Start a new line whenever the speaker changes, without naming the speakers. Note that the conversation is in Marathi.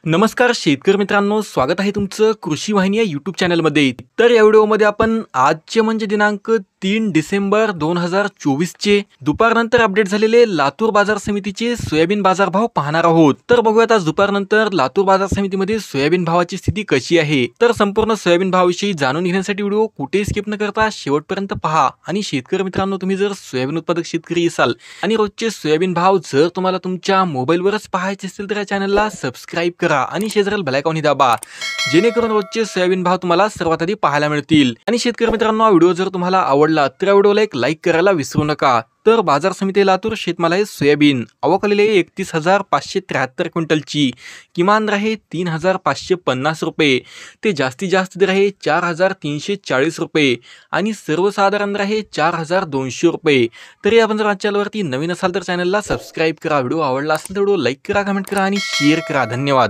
नमस्कार शेतकरी मित्रांनो, स्वागत आहे तुमचं कृषी वाहिनी या यूट्यूब चॅनलमध्ये। तर या व्हिडिओमध्ये आपण आजचे म्हणजे दिनांक 3 डिसेंबर 2024 चे दुपारनंतर अपडेट झालेले लातूर बाजार समितीचे सोयाबीन बाजारभाव पाहणार आहोत। तर बघूयात आज दुपारनंतर लातूर बाजार समितीमध्ये सोयाबीन भावाची स्थिती कशी आहे। तर संपूर्ण सोयाबीन भावाविषयी जाणून घेण्यासाठी व्हिडिओ कुठेही स्किप न करता शेवटपर्यंत पहा। आणि शेतकरी मित्रांनो, तुम्ही जर सोयाबीन उत्पादक शेतकरी असाल आणि रोजचे सोयाबीन भाव जर तुम्हाला तुमच्या मोबाईलवरच पाहायचे असतील तर या चॅनलला सबस्क्राइब करा आणि शेजारील बेल आयकॉन दाबा, जेणेकरून रोजचे सोयाबीन भाव तुम्हाला सर्वात आधी पाहायला मिळतील। आणि शेतकरी मित्रांनो, हा व्हिडिओ जर तुम्हाला आवडला तर या व्हिडिओला एक लाईक करायला विसरू नका। तर बाजार समिती लातूर शेतमाल आहे सोयाबीन, आवक आलेली आहे 31,573 क्विंटलची। किमान दर आहे 3,550 रुपये, ते जास्तीत जास्त दर आहे 4,340 रुपये आणि सर्वसाधारण दर आहे 4,200 रुपये। तरी आपण जर चॅनलवरती नवीन असाल तर चॅनलला सबस्क्राइब करा, व्हिडिओ आवडला असेल तर व्हिडिओ लाईक करा, कमेंट करा आणि शेअर करा। धन्यवाद।